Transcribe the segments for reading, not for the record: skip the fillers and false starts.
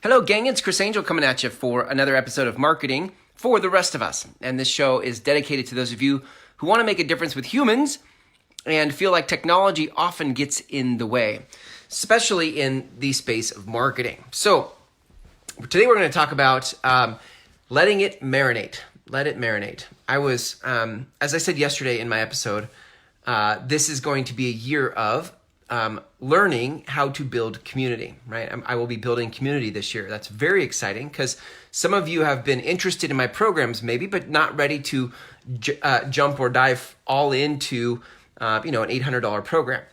Hello, gang. It's Chris Angel coming at you for another episode of Marketing for the Rest of Us. And this show is dedicated to those of you who want to make a difference with humans and feel like technology often gets in the way, especially in the space of marketing. So today we're going to talk about letting it marinate. Let it marinate. I was, as I said yesterday in my episode, this is going to be a year of learning how to build community, right? I will be building community this year. That's very exciting because some of you have been interested in my programs maybe, but not ready to jump or dive all into, an $800 program.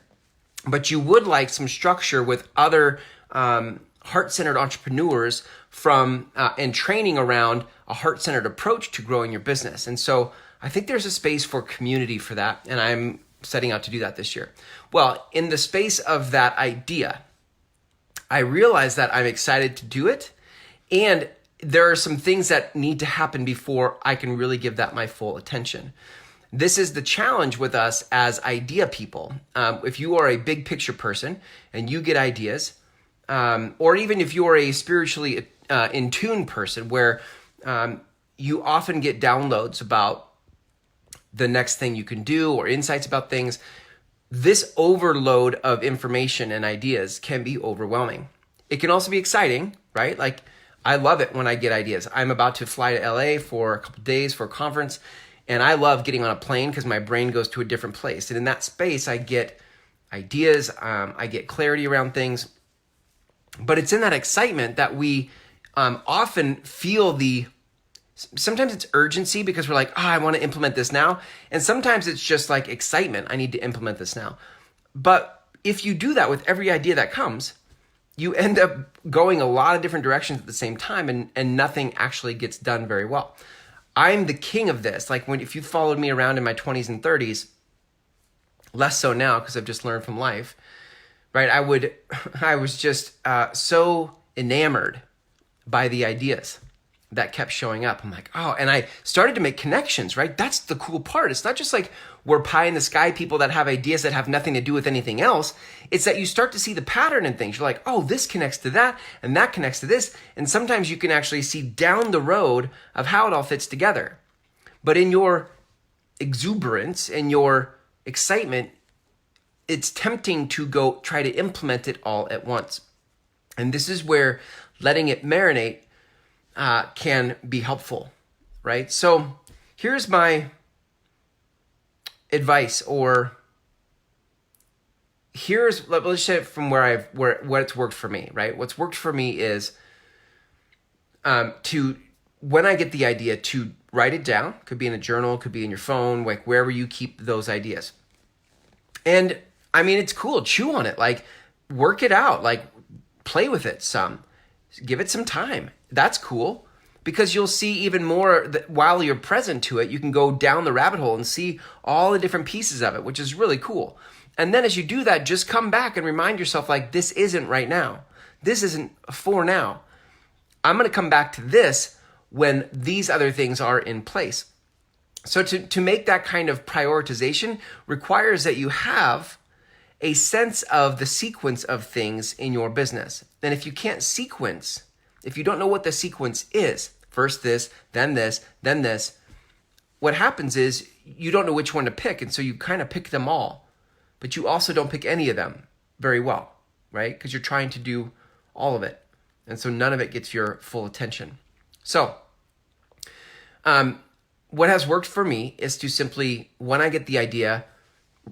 But you would like some structure with other heart-centered entrepreneurs and training around a heart-centered approach to growing your business. And so I think there's a space for community for that, and I'm setting out to do that this year. Well, in the space of that idea, I realized that I'm excited to do it, and there are some things that need to happen before I can really give that my full attention. This is the challenge with us as idea people. If you are a big picture person and you get ideas, or even if you are a spiritually in tune person where you often get downloads about the next thing you can do or insights about things, this overload of information and ideas can be overwhelming. It can also be exciting, right? Like, I love it when I get ideas. I'm about to fly to LA for a couple days for a conference, and I love getting on a plane because my brain goes to a different place. And in that space, I get ideas, I get clarity around things. But it's in that excitement that we often feel sometimes it's urgency because we're like, I want to implement this now. And sometimes it's just like excitement. I need to implement this now. But if you do that with every idea that comes, you end up going a lot of different directions at the same time and nothing actually gets done very well. I'm the king of this. Like if you followed me around in my 20s and 30s, less so now because I've just learned from life, right? I was just so enamored by the ideas that kept showing up. I'm like, and I started to make connections, right? That's the cool part. It's not just like we're pie in the sky people that have ideas that have nothing to do with anything else. It's that you start to see the pattern in things. You're like, this connects to that and that connects to this. And sometimes you can actually see down the road of how it all fits together. But in your exuberance and your excitement, it's tempting to go try to implement it all at once. And this is where letting it marinate can be helpful, right? So here's my advice, or let's say it from what it's worked for me, right? What's worked for me is when I get the idea, to write it down. Could be in a journal, could be in your phone, like wherever you keep those ideas. And I mean, it's cool. Chew on it, like work it out, like play with it some. Give it some time. That's cool because you'll see even more that while you're present to it, you can go down the rabbit hole and see all the different pieces of it, which is really cool. And then as you do that, just come back and remind yourself, like, this isn't right now. This isn't for now. I'm going to come back to this when these other things are in place. So to make that kind of prioritization requires that you have a sense of the sequence of things in your business. And if you can't sequence, if you don't know what the sequence is, first this, then this, then this, what happens is you don't know which one to pick. And so you kind of pick them all, but you also don't pick any of them very well, right? Because you're trying to do all of it. And so none of it gets your full attention. So what has worked for me is to simply, when I get the idea,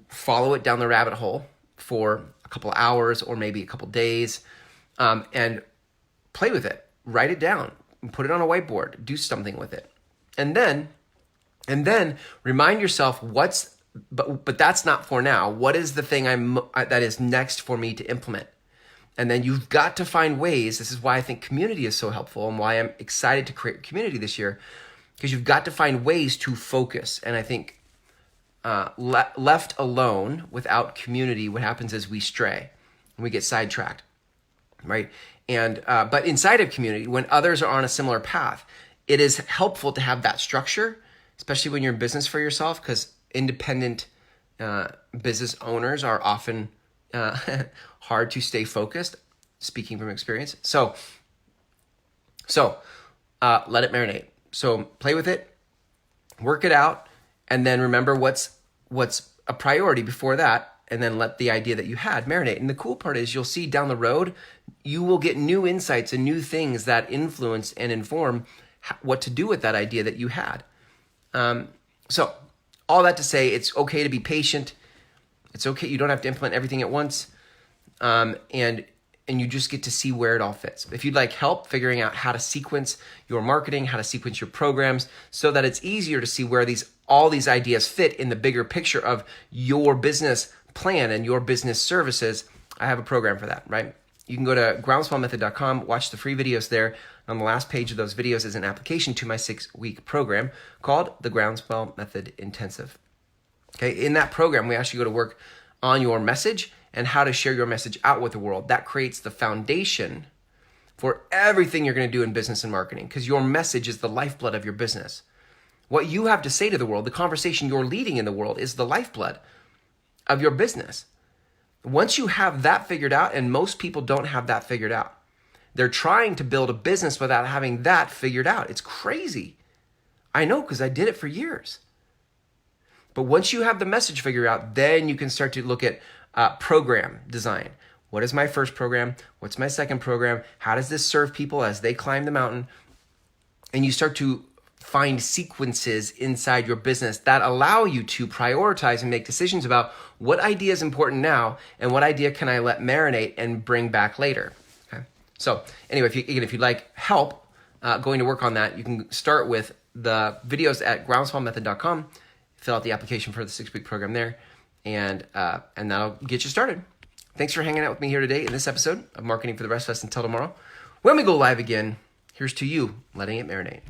follow it down the rabbit hole for a couple hours or maybe a couple days, and play with it. Write it down, put it on a whiteboard, do something with it. And then remind yourself but that's not for now. What is the thing that is next for me to implement? And then you've got to find ways. This is why I think community is so helpful and why I'm excited to create community this year, because you've got to find ways to focus. And I think left alone without community, what happens is we stray and we get sidetracked, right? And but inside of community, when others are on a similar path, it is helpful to have that structure, especially when you're in business for yourself, because independent business owners are often hard to stay focused, speaking from experience. So So let it marinate. So play with it, work it out, and then remember what's a priority before that, and then let the idea that you had marinate. And the cool part is you'll see down the road, you will get new insights and new things that influence and inform what to do with that idea that you had. So all that to say, it's okay to be patient. It's okay. You don't have to implement everything at once. And you just get to see where it all fits. If you'd like help figuring out how to sequence your marketing, how to sequence your programs, so that it's easier to see where all these ideas fit in the bigger picture of your business plan and your business services, I have a program for that, right? You can go to groundswellmethod.com, watch the free videos there. On the last page of those videos is an application to my 6-week program called the Groundswell Method Intensive. Okay, in that program, we actually go to work on your message and how to share your message out with the world. That creates the foundation for everything you're going to do in business and marketing, because your message is the lifeblood of your business. What you have to say to the world, the conversation you're leading in the world, is the lifeblood of your business. Once you have that figured out, and most people don't have that figured out, they're trying to build a business without having that figured out. It's crazy. I know, because I did it for years. But once you have the message figured out, then you can start to look at program design. What is my first program? What's my second program? How does this serve people as they climb the mountain? And you start to find sequences inside your business that allow you to prioritize and make decisions about what idea is important now and what idea can I let marinate and bring back later. Okay. So anyway, if you'd like help going to work on that, you can start with the videos at groundswellmethod.com, fill out the application for the 6-week program there, and that'll get you started. Thanks for hanging out with me here today in this episode of Marketing for the Rest of Us. Until tomorrow, when we go live again, here's to you letting it marinate.